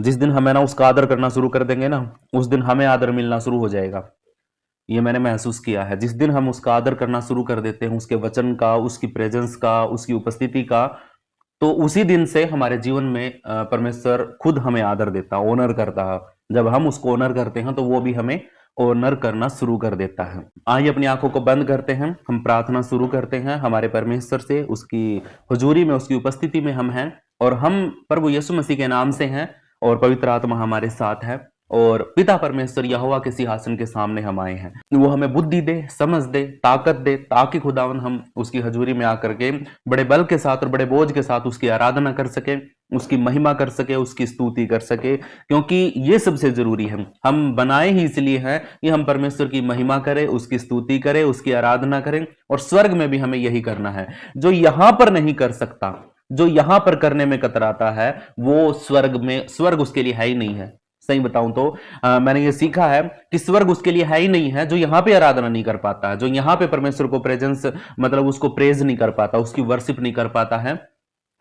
जिस दिन हमें ना उसका आदर करना शुरू कर देंगे ना, उस दिन हमें आदर मिलना शुरू हो जाएगा। ये मैंने महसूस किया है। जिस दिन हम उसका आदर करना शुरू कर देते हैं, उसके वचन का, उसकी प्रेजेंस का, उसकी उपस्थिति का, तो उसी दिन से हमारे जीवन में परमेश्वर खुद हमें आदर देता, ऑनर करता है। जब हम उसको ऑनर करते हैं तो वो भी हमें ऑनर करना शुरू कर देता है। आइए अपनी आंखों को बंद करते हैं, हम प्रार्थना शुरू करते हैं हमारे परमेश्वर से। उसकी हुजूरी में, उसकी उपस्थिति में हम हैं, और हम प्रभु यीशु मसीह के नाम से हैं, और पवित्र आत्मा हमारे साथ है, और पिता परमेश्वर यहोवा के सिंहासन के सामने हम आए हैं। वो हमें बुद्धि दे, समझ दे, ताकत दे, ताकि खुदावन हम उसकी हजूरी में आकर के बड़े बल के साथ और बड़े बोझ के साथ उसकी आराधना कर सके, उसकी महिमा कर सके, उसकी स्तुति कर सके, क्योंकि ये सबसे जरूरी है। हम बनाए ही इसलिए हैं कि हम परमेश्वर की महिमा करें, उसकी स्तुति करें, उसकी आराधना करें, और स्वर्ग में भी हमें यही करना है। जो यहां पर नहीं कर सकता, जो यहां पर करने में कतराता है, वो स्वर्ग में, स्वर्ग उसके लिए है ही नहीं है। सही बताऊं तो मैंने ये सीखा है कि स्वर्ग उसके लिए है ही नहीं है जो यहां पे आराधना नहीं कर पाता है, जो यहां पे परमेश्वर को प्रेजेंस, मतलब उसको प्रेज नहीं कर पाता, उसकी वर्शिप नहीं कर पाता है,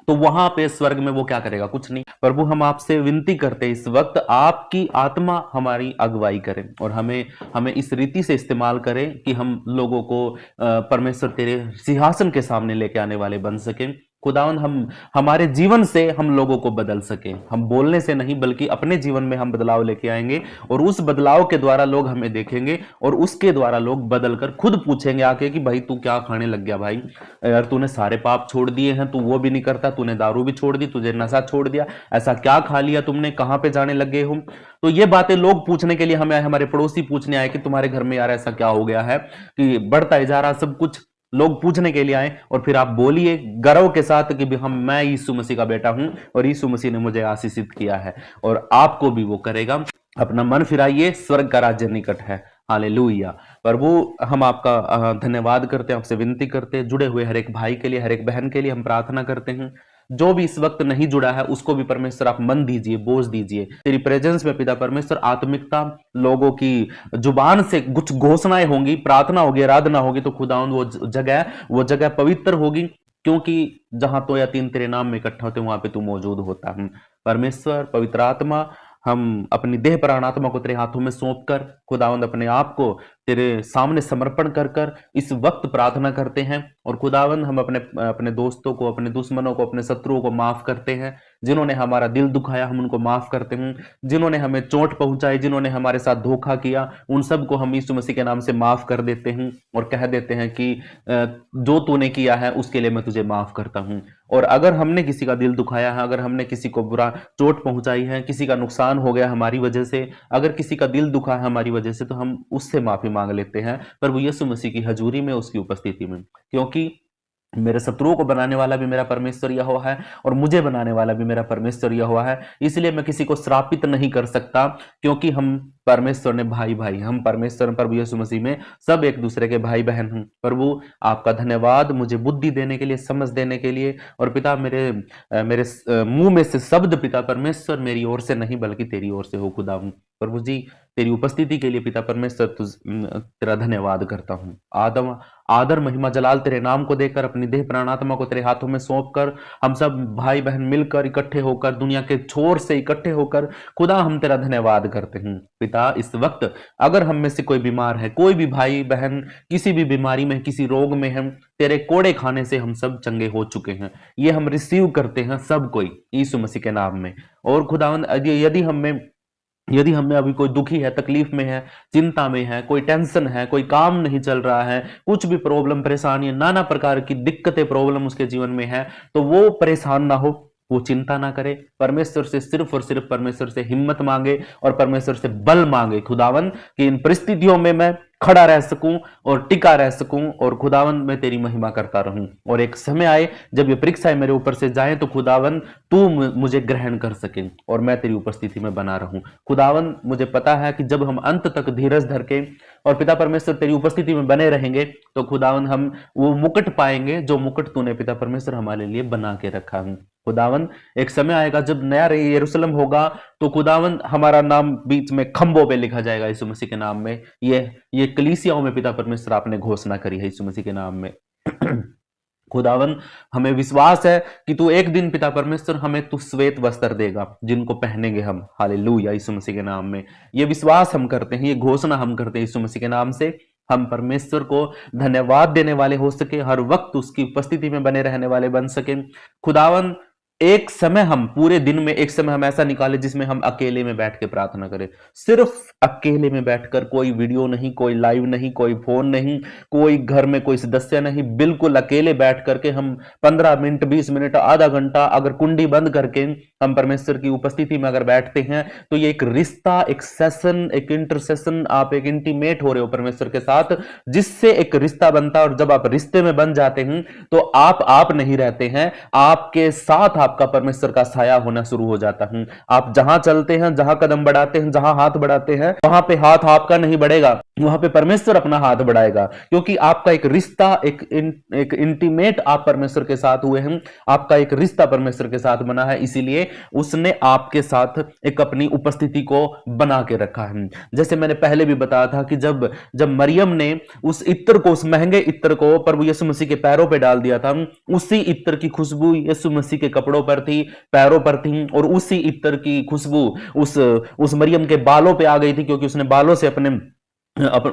तो वहां पे स्वर्ग में वो क्या करेगा? कुछ नहीं। प्रभु, हम आपसे विनती करते हैं इस वक्त, आपकी आत्मा हमारी अगुवाई करें, और हमें हमें इस रीति से इस्तेमाल करें कि हम लोगों को परमेश्वर तेरे सिंहासन के सामने लेके आने वाले बन सकें। खुदावन, हम हमारे जीवन से हम लोगों को बदल सकें। हम बोलने से नहीं, बल्कि अपने जीवन में हम बदलाव लेके आएंगे, और उस बदलाव के द्वारा लोग हमें देखेंगे, और उसके द्वारा लोग बदल कर खुद पूछेंगे आके कि भाई तू क्या खाने लग गया? भाई यार, तूने सारे पाप छोड़ दिए हैं, तू वो भी नहीं करता, तूने दारू भी छोड़ दी, तुझे नशा छोड़ दिया, ऐसा क्या खा लिया तुमने, कहां पे जाने लगे हो? तो ये बातें लोग पूछने के लिए हमें, हमारे पड़ोसी पूछने आए कि तुम्हारे घर में यार ऐसा क्या हो गया है कि बढ़ता ही जा रहा सब कुछ। लोग पूछने के लिए आए, और फिर आप बोलिए गर्व के साथ कि मैं यीशु मसीह का बेटा हूं, और यीशु मसीह ने मुझे आशीषित किया है, और आपको भी वो करेगा। अपना मन फिराइए, स्वर्ग का राज्य निकट है। हालेलुया। प्रभु, हम आपका धन्यवाद करते हैं, आपसे विनती करते हैं, जुड़े हुए हर एक भाई के लिए, हर एक बहन के लिए हम प्रार्थना करते हैं। जो भी इस वक्त नहीं जुड़ा है, उसको भी परमेश्वर आप मन दीजिए, बोझ दीजिए तेरी प्रेजेंस में। पिता परमेश्वर, आत्मिकता, लोगों की जुबान से कुछ घोषणाएं होंगी, प्रार्थना होगी, आराधना होगी, तो खुदावंद वो जगह पवित्र होगी, क्योंकि जहां 2 या 3 तेरे नाम में इकट्ठा होते हैं, वहां पे तू मौजूद होता है। परमेश्वर, पवित्र आत्मा, हम अपनी देह प्राण आत्मा को तेरे हाथों में सौंप कर, खुदावंद अपने आप को तेरे सामने समर्पण कर कर इस वक्त प्रार्थना करते हैं। और खुदावंद, हम अपने अपने दोस्तों को, अपने दुश्मनों को, अपने शत्रुओं को माफ करते हैं। जिन्होंने हमारा दिल दुखाया, हम उनको माफ करते हैं। जिन्होंने हमें चोट पहुंचाई, जिन्होंने हमारे साथ धोखा किया, उन सबको हम यीशु मसीह के नाम से माफ कर देते हैं, और कह देते हैं कि जो तूने किया है उसके लिए मैं तुझे माफ करता हूं। और अगर हमने किसी का दिल दुखाया है, अगर हमने किसी को बुरा चोट पहुंचाई है, किसी का नुकसान हो गया हमारी वजह से, अगर किसी का दिल दुखा है हमारी वजह से, तो हम उससे माफी मांग लेते हैं प्रभु यीशु मसीह की हजूरी में, उसकी उपस्थिति में। क्योंकि मेरे शत्रुओं को बनाने वाला भी मेरा परमेश्वर यहोवा है, और मुझे बनाने वाला भी मेरा परमेश्वर यहोवा है। इसलिए मैं किसी को श्रापित नहीं कर सकता, क्योंकि हम परमेश्वर ने भाई भाई, हम परमेश्वर प्रभु यीशु मसीह में सब एक दूसरे के भाई बहन हैं। प्रभु, आपका धन्यवाद मुझे बुद्धि देने के लिए, समझ देने के लिए। और पिता, मेरे मुंह में से शब्द पिता परमेश्वर मेरी ओर से नहीं, बल्कि तेरी ओर से हो खुदा। प्रभु जी, तेरी उपस्थिति के लिए पिता परमेश्वर तेरा धन्यवाद करता हूँ। आदर महिमा जलाल तेरे नाम को देकर, अपनी देह प्राण आत्मा को तेरे हाथों में सौंप कर, हम सब भाई बहन मिलकर, इकट्ठे होकर, दुनिया के छोर से इकट्ठे होकर, खुदा हम तेरा धन्यवाद करते हैं। पिता, इस वक्त अगर हम में से कोई बीमार है, कोई भी भाई बहन किसी भी बीमारी में, किसी रोग में, हम तेरे कोड़े खाने से हम सब चंगे हो चुके हैं, ये हम रिसीव करते हैं सब कोई यीशु मसीह के नाम में। और खुदावंद, यदि हमें अभी कोई दुखी है, तकलीफ में है, चिंता में है, कोई टेंशन है, कोई काम नहीं चल रहा है, कुछ भी प्रॉब्लम, परेशानी, नाना प्रकार की दिक्कतें, प्रॉब्लम उसके जीवन में है, तो वो परेशान ना हो, वो चिंता ना करे, परमेश्वर से सिर्फ और सिर्फ परमेश्वर से हिम्मत मांगे, और परमेश्वर से बल मांगे खुदावन, कि इन परिस्थितियों में मैं खड़ा रह सकूं और टिका रह सकूं, और खुदावन मैं तेरी महिमा करता रहूं। और एक समय आए जब ये परीक्षाएं मेरे ऊपर से जाएं, तो खुदावन तू मुझे ग्रहण कर सके, और मैं तेरी उपस्थिति में बना रहूं। खुदावन, मुझे पता है कि जब हम अंत तक धीरज धर के और पिता परमेश्वर तेरी उपस्थिति में बने रहेंगे, तो खुदावन हम वो मुकुट पाएंगे, जो मुकुट तूने पिता परमेश्वर हमारे लिए बना के रखा है। खुदावन, एक समय आएगा जब नया यरूशलेम होगा, तो खुदावन हमारा नाम बीच में खंभों पे लिखा जाएगा यीशु मसीह के नाम में। ये कलीसियाओं में पिता परमेश्वर आपने घोषणा करी है यीशु मसीह के नाम में। खुदावन हमें विश्वास है कि तू एक दिन पिता परमेश्वर हमें तू श्वेत वस्त्र देगा जिनको पहनेंगे हम। हालेलुया, यीशु मसीह के नाम में ये विश्वास हम करते हैं, ये घोषणा हम करते हैं यीशु मसीह के नाम से। हम परमेश्वर को धन्यवाद देने वाले हो सके, हर वक्त उसकी उपस्थिति में बने रहने वाले बन सके। खुदावन एक समय हम पूरे दिन में एक समय हम ऐसा निकाले जिसमें हम अकेले में बैठ के प्रार्थना करें, सिर्फ अकेले में बैठकर, कोई वीडियो नहीं, कोई लाइव नहीं, कोई फोन नहीं, कोई घर में कोई सदस्य नहीं, बिल्कुल अकेले बैठ करके हम 15 मिनट 20 मिनट आधा घंटा अगर कुंडी बंद करके हम परमेश्वर की उपस्थिति में अगर बैठते हैं तो ये एक रिश्ता, एक सेशन, एक इंटरसेशन, आप एक इंटीमेट हो रहे हो परमेश्वर के साथ, जिससे एक रिश्ता बनता है। और जब आप रिश्ते में बन जाते हैं तो आप नहीं रहते हैं, आपके साथ आपका परमेश्वर का साया होना शुरू हो जाता है। आप जहां चलते हैं, जहां कदम बढ़ाते हैं, जहां हाथ बढ़ाते हैं, वहां पे हाथ आपका नहीं बढ़ेगा, वहां पे परमेश्वर अपना हाथ बढ़ाएगा, क्योंकि आपका एक रिश्ता, एक इंटीमेट आप परमेश्वर के साथ हुए हैं, आपका एक रिश्ता परमेश्वर के साथ बना है, इसीलिए उसने आपके साथ एक अपनी उपस्थिति को बना के रखा है। जैसे मैंने पहले भी बताया था कि जब मरियम ने उस इत्र को, उस महंगे इत्र को प्रभु यीशु मसीह के पैरों पे डाल दिया था, उसी इत्र की खुशबू यीशु मसीह के कपड़ों पर थी, पैरों पर थी, और उसी इत्र की खुशबू उस मरियम के बालों पे आ गई थी, क्योंकि उसने बालों से अपने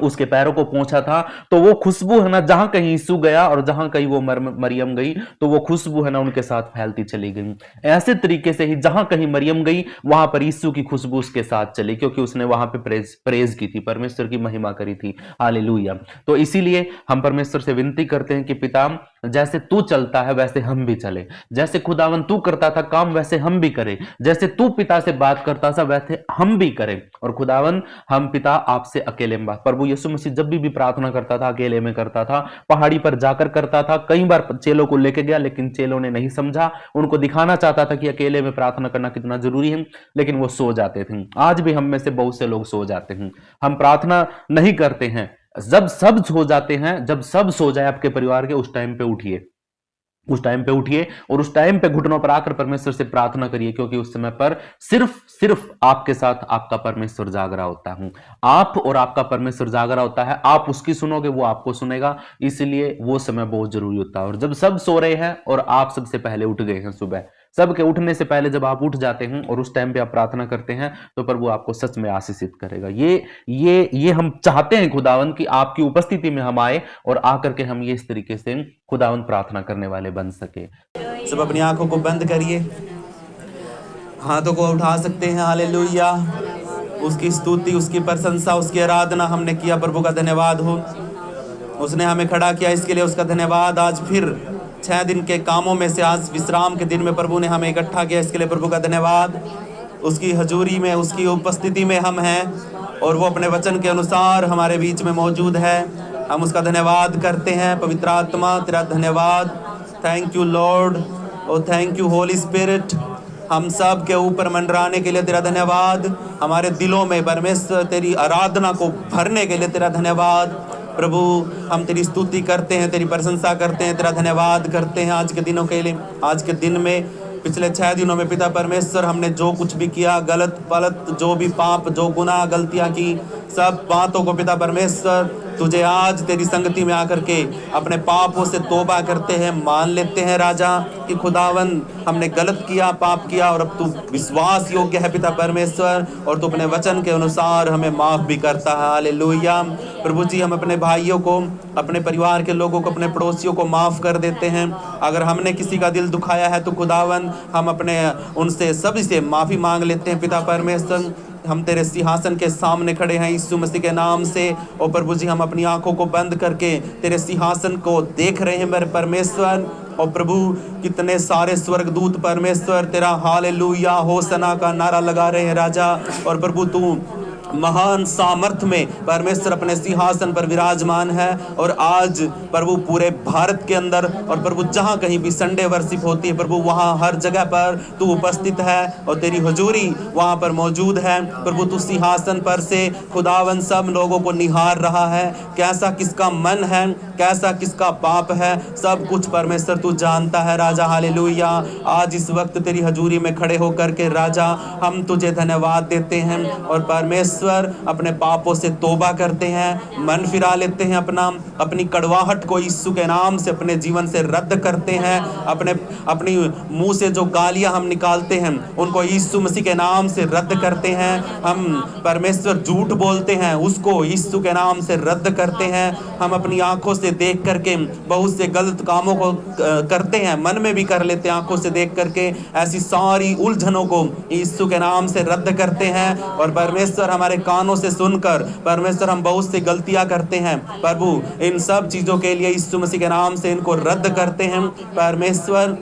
उसके पैरों को पोंछा था। तो वो खुशबू है ना, जहां कहीं यीशु गया और जहां कहीं वो मरियम गई तो वो खुशबू है ना उनके साथ फैलती चली गई। ऐसे तरीके से ही जहां कहीं मरियम गई वहां पर यीशु की खुशबू उसके साथ चली, क्योंकि उसने वहां पे प्रेज की थी, परमेश्वर की महिमा करी थी। हालेलुया। तो इसीलिए हम परमेश्वर से विनती करते हैं कि पिता, जैसे तू चलता है वैसे हम भी चले, जैसे खुदावन तू करता था काम वैसे हम भी करें, जैसे तू पिता से बात करता था वैसे हम भी करें। और खुदावन हम पिता आपसे अकेले में बात, प्रभु यीशु मसीह जब भी प्रार्थना करता था अकेले में करता था, पहाड़ी पर जाकर करता था। कई बार चेलों को लेके गया लेकिन चेलों ने नहीं समझा, उनको दिखाना चाहता था कि अकेले में प्रार्थना करना कितना जरूरी है, लेकिन वो सो जाते थे। आज भी हम में से बहुत से लोग सो जाते हैं, हम प्रार्थना नहीं करते हैं। जब सब सो जाते हैं, जब सब सो जाए आपके परिवार के, उस टाइम पे उठिए, उस टाइम पे उठिए और उस टाइम पे घुटनों पर आकर परमेश्वर से प्रार्थना करिए, क्योंकि उस समय पर सिर्फ आपके साथ आपका परमेश्वर जाग रहा होता है। आप और आपका परमेश्वर जाग रहा होता है, आप उसकी सुनोगे, वो आपको सुनेगा, इसलिए वो समय बहुत जरूरी होता है। और जब सब सो रहे हैं और आप सबसे पहले उठ गए हैं, सुबह सबके उठने से पहले जब आप उठ जाते हैं और उस टाइम पे आप प्रार्थना करते हैं तो प्रभु आपको सच में आशीषित करेगा। ये हम चाहते हैं खुदावन कि आपकी उपस्थिति में हम आए और आकर के हम ये इस तरीके से खुदावन प्रार्थना करने वाले बन सके। सब अपनी आंखों को बंद करिए, हाथों को उठा सकते हैं। हालेलुया। उसकी स्तुति, उसकी प्रशंसा, उसकी आराधना हमने किया, प्रभु का धन्यवाद हो। उसने हमें खड़ा किया, इसके लिए उसका धन्यवाद। आज फिर 6 दिन के कामों में से आज विश्राम के दिन में प्रभु ने हमें इकट्ठा किया, इसके लिए प्रभु का धन्यवाद। उसकी हजूरी में, उसकी उपस्थिति में हम हैं और वो अपने वचन के अनुसार हमारे बीच में मौजूद है। हम उसका धन्यवाद करते हैं। पवित्र आत्मा तेरा धन्यवाद। Thank you lord, oh thank you holy spirit. हम सब के ऊपर मंडराने के लिए तेरा धन्यवाद। हमारे दिलों में परमेश्वर तेरी आराधना को भरने के लिए तेरा धन्यवाद। प्रभु हम तेरी स्तुति करते हैं, तेरी प्रशंसा करते हैं, तेरा धन्यवाद करते हैं आज के दिनों के लिए। आज के दिन में, पिछले 6 दिनों में पिता परमेश्वर हमने जो कुछ भी किया, गलत पलत, जो भी पाप, जो गुनाह, गलतियां की, सब बातों को पिता परमेश्वर तुझे आज तेरी संगति में आकर के अपने पापों से तौबा करते हैं, मान लेते हैं राजा कि खुदावन हमने गलत किया, पाप किया, और अब तू विश्वास योग्य है पिता परमेश्वर, और तू अपने वचन के अनुसार हमें माफ भी करता है। हालेलुया। प्रभु जी, हम अपने भाइयों को, अपने परिवार के लोगों को, अपने पड़ोसियों को माफ कर देते हैं। अगर हमने किसी का दिल दुखाया है तो खुदावन हम अपने उनसे सभी से माफी मांग लेते हैं पिता परमेश्वर। हम तेरे सिंहासन के सामने खड़े हैं यीशु मसीह के नाम से। और प्रभु जी, हम अपनी आंखों को बंद करके तेरे सिंहासन को देख रहे हैं मेरे परमेश्वर। और प्रभु, कितने सारे स्वर्गदूत परमेश्वर तेरा हालेलुया होसना का नारा लगा रहे हैं राजा। और प्रभु, तू महान सामर्थ में परमेश्वर अपने सिंहासन पर विराजमान है। और आज प्रभु पूरे भारत के अंदर, और प्रभु जहाँ कहीं भी संडे वर्शिप होती है प्रभु, वहाँ हर जगह पर तू उपस्थित है और तेरी हुजूरी वहाँ पर मौजूद है। प्रभु, तू सिंहासन पर से खुदावन सब लोगों को निहार रहा है। कैसा किसका मन है कैसा किसका पाप है, सब कुछ परमेश्वर तू जानता है राजा। हालेलुया। आज इस वक्त तेरी हजूरी में खड़े होकर के राजा हम तुझे धन्यवाद देते हैं और परमेश्वर अपने पापों से तौबा करते हैं, मन फिरा लेते हैं, अपनी कड़वाहट को यीशु के नाम से अपने जीवन से रद्द करते हैं। अपनी मुंह से जो गालियां हम निकालते हैं उनको यीशु मसीह के नाम से रद्द करते हैं। हम परमेश्वर झूठ बोलते हैं उसको यीशु के नाम से रद्द करते हैं। हम अपनी आंखों से देख करके बहुत से गलत कामों को करते हैं, मन में भी कर लेते हैं आंखों से देख करके। ऐसी सारी उलझनों को यीशु के नाम से रद्द करते हैं और परमेश्वर हमारे कानों से सुनकर परमेश्वर हम बहुत सी गलतियां करते हैं प्रभु, इन सब चीजों के लिए यीशु मसीह के नाम से इनको रद्द करते हैं। परमेश्वर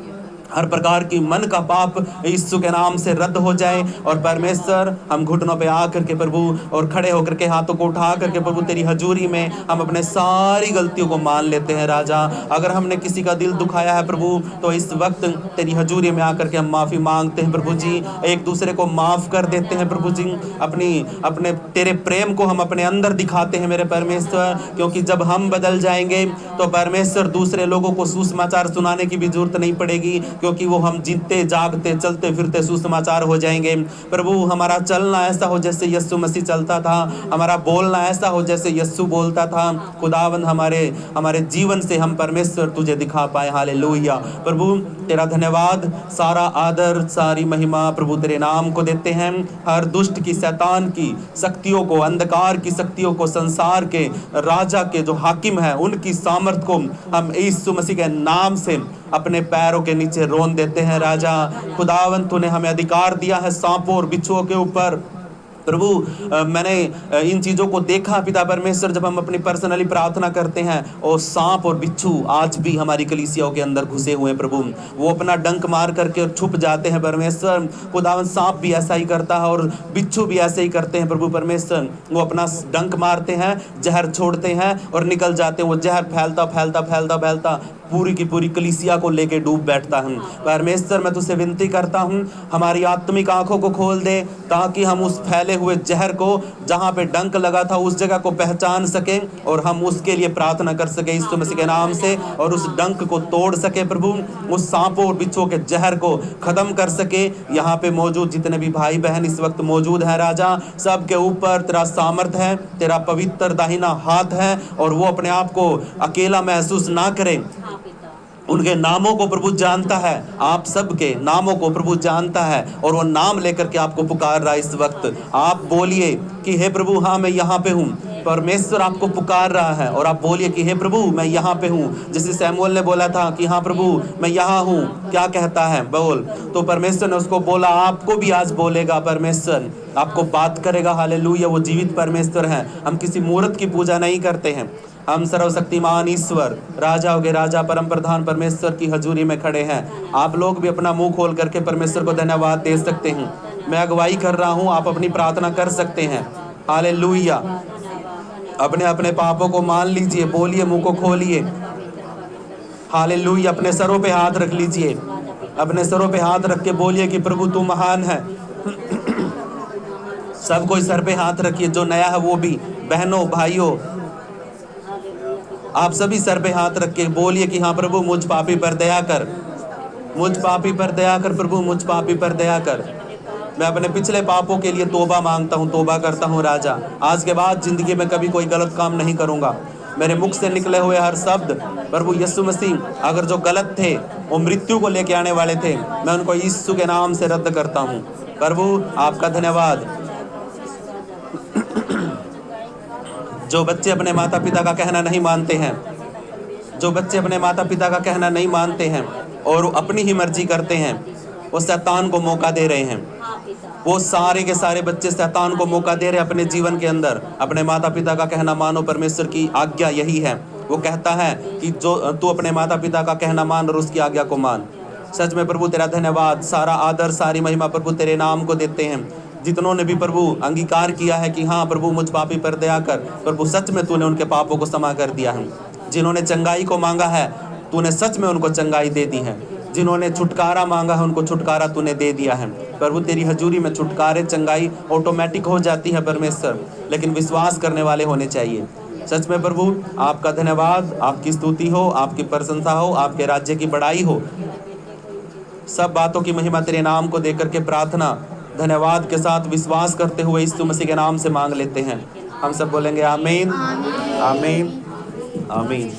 हर प्रकार की मन का पाप यीशु के नाम से रद्द हो जाए और परमेश्वर हम घुटनों पे आकर के प्रभु और खड़े होकर के हाथों को उठा करके प्रभु तेरी हजूरी में हम अपने सारी गलतियों को मान लेते हैं राजा। अगर हमने किसी का दिल दुखाया है प्रभु तो इस वक्त तेरी हजूरी में आकर के हम माफ़ी मांगते हैं प्रभु जी, एक दूसरे को माफ़ कर देते हैं प्रभु जी। अपने तेरे प्रेम को हम अपने अंदर दिखाते हैं मेरे परमेश्वर, क्योंकि जब हम बदल जाएंगे तो परमेश्वर दूसरे लोगों को सुसमाचार सुनाने की भी जरूरत नहीं पड़ेगी, क्योंकि वो हम जीते जागते चलते फिरते सुसमाचार हो जाएंगे। प्रभु हमारा चलना ऐसा हो जैसे यीशु मसीह चलता था, हमारा बोलना ऐसा हो जैसे यीशु बोलता था। खुदावंद हमारे जीवन से हम परमेश्वर तुझे दिखा पाए। हालेलुया। प्रभु तेरा धन्यवाद, सारा आदर सारी महिमा प्रभु तेरे नाम को देते हैं। हर दुष्ट की शैतान की शक्तियों को, अंधकार की शक्तियों को, संसार के राजा के जो हाकिम है उनकी सामर्थ को हम यीशु मसीह के नाम से अपने पैरों के नीचे रोन देते हैं राजा। खुदावंत तूने हमें अधिकार दिया है सांपों और बिच्छुओं के ऊपर। प्रभु मैंने इन चीज़ों को देखा पिता परमेश्वर, जब हम अपनी पर्सनली प्रार्थना करते हैं और सांप और बिच्छू आज भी हमारी कलीसियाओं के अंदर घुसे हुए हैं प्रभु, वो अपना डंक मार करके छुप जाते हैं परमेश्वर। खुदावंत सांप भी ऐसा ही करता है और बिच्छू भी ऐसे ही करते हैं प्रभु परमेश्वर, वो अपना डंक मारते हैं, जहर छोड़ते हैं और निकल जाते हैं। वो जहर फैलता फैलता फैलता फैलता पूरी की पूरी कलीसिया को लेके डूब बैठता हूँ। परमेश्वर मैं तुझसे विनती करता हूँ हमारी आत्मिक आंखों को खोल दे ताकि हम उस फैले हुए जहर को, जहाँ पे डंक लगा था, उस जगह को पहचान सकें और हम उसके लिए प्रार्थना कर सके यीशु मसीह के नाम से, और उस डंक को तोड़ सके प्रभु, उस सांपों और बिच्छुओं के जहर को खत्म कर सके। यहाँ पे मौजूद जितने भी भाई बहन इस वक्त मौजूद हैं राजा, सबके ऊपर तेरा सामर्थ है, तेरा पवित्र दाहिना हाथ है और वो अपने आप को अकेला महसूस ना करें। उनके नामों को प्रभु जानता है, आप सबके नामों को प्रभु जानता है और वो नाम लेकर के आपको पुकार रहा है इस वक्त। आप बोलिए कि हे प्रभु हाँ मैं यहाँ पे हूँ। परमेश्वर आपको पुकार रहा है और आप बोलिए कि हे प्रभु मैं यहाँ पे हूँ। जैसे सैमुअल ने बोला था कि हाँ प्रभु मैं यहाँ हूँ, क्या कहता है बोल, तो परमेश्वर ने उसको बोला आपको भी आज बोलेगा, परमेश्वर आपको बात करेगा। हालेलुया। वो जीवित परमेश्वर है। हम किसी मूर्त की पूजा नहीं करते हैं, हम सर्वशक्तिमान ईश्वर राजाओं के राजा परम प्रधान परमेश्वर की हजूरी में खड़े हैं। आप लोग भी अपना मुंह खोल करके परमेश्वर को धन्यवाद दे सकते हैं। मैं अगुवाई कर रहा हूं, आप अपनी प्रार्थना कर सकते हैं। हालेलुया। अपने अपने पापों को मान लीजिए, बोलिए, मुंह को खोलिए। हालेलुया। अपने सरों पे हाथ रख लीजिए, अपने सरों पे हाथ रख के बोलिए कि प्रभु तू महान है। सब कोई सर पे हाथ रखिए, जो नया है वो भी, बहनों भाइयों आप सभी सर पे हाथ रख के बोलिए कि हाँ प्रभु मुझ पापी पर दया कर, मुझ पापी पर दया कर प्रभु, मुझ पापी पर दया कर। मैं अपने पिछले पापों के लिए तौबा मांगता हूँ, तौबा करता हूँ राजा। आज के बाद जिंदगी में कभी कोई गलत काम नहीं करूँगा। मेरे मुख से निकले हुए हर शब्द प्रभु यीशु मसीह अगर जो गलत थे, वो मृत्यु को लेके आने वाले थे, मैं उनको यीशु के नाम से रद्द करता हूँ। प्रभु आपका धन्यवाद। जो बच्चे अपने माता पिता का कहना नहीं मानते हैं, जो बच्चे अपने माता पिता का कहना नहीं मानते हैं और अपनी ही मर्जी करते हैं, वो शैतान को मौका दे रहे हैं। वो सारे के सारे बच्चे शैतान को मौका दे रहे हैं अपने जीवन के अंदर। अपने माता पिता का कहना मानो, परमेश्वर की आज्ञा यही है। वो कहता है कि जो तू अपने माता पिता का कहना मान और उसकी आज्ञा को मान। सच में प्रभु तेरा धन्यवाद, सारा आदर सारी महिमा प्रभु तेरे नाम को देते हैं। जितनों ने भी प्रभु अंगीकार किया है कि हाँ प्रभु मुझ पापी पर दया कर, प्रभु सच में तूने उनके पापों को क्षमा कर दिया है। जिन्होंने चंगाई को मांगा है तूने सच में उनको चंगाई दे दी है। जिन्होंने छुटकारा मांगा है उनको छुटकारा तूने दे दिया है। प्रभु तेरी हजूरी में छुटकारे चंगाई ऑटोमेटिक हो जाती है परमेश्वर, लेकिन विश्वास करने वाले होने चाहिए। सच में प्रभु आपका धन्यवाद, आपकी स्तुति हो, आपकी प्रशंसा हो, आपके राज्य की बड़ाई हो। सब बातों की महिमा तेरे नाम को देकर के प्रार्थना धन्यवाद के साथ विश्वास करते हुए यीशु मसीह के नाम से मांग लेते हैं। हम सब बोलेंगे आमीन, आमीन, आमीन।